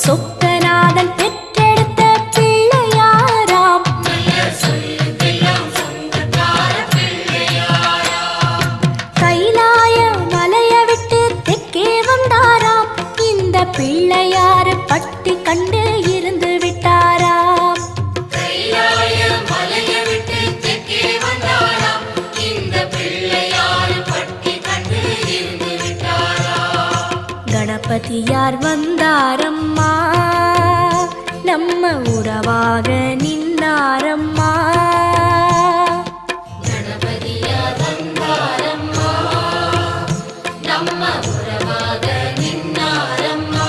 சொக்கநாதன் பெற்றெடுத்த பிள்ளையாராம். கைலாய மலைய விட்டு தெற்கே வந்தாராம். இந்த பிள்ளையாரு பட்டி கண்டு இருந்து விட்டாராம். கணபதியார் வந்தாரம்மா, நம்ம உறவாக நின்னாரம்மா. கணபதியார் வந்தாரம்மா, நம்ம உறவாக நின்னாரம்மா.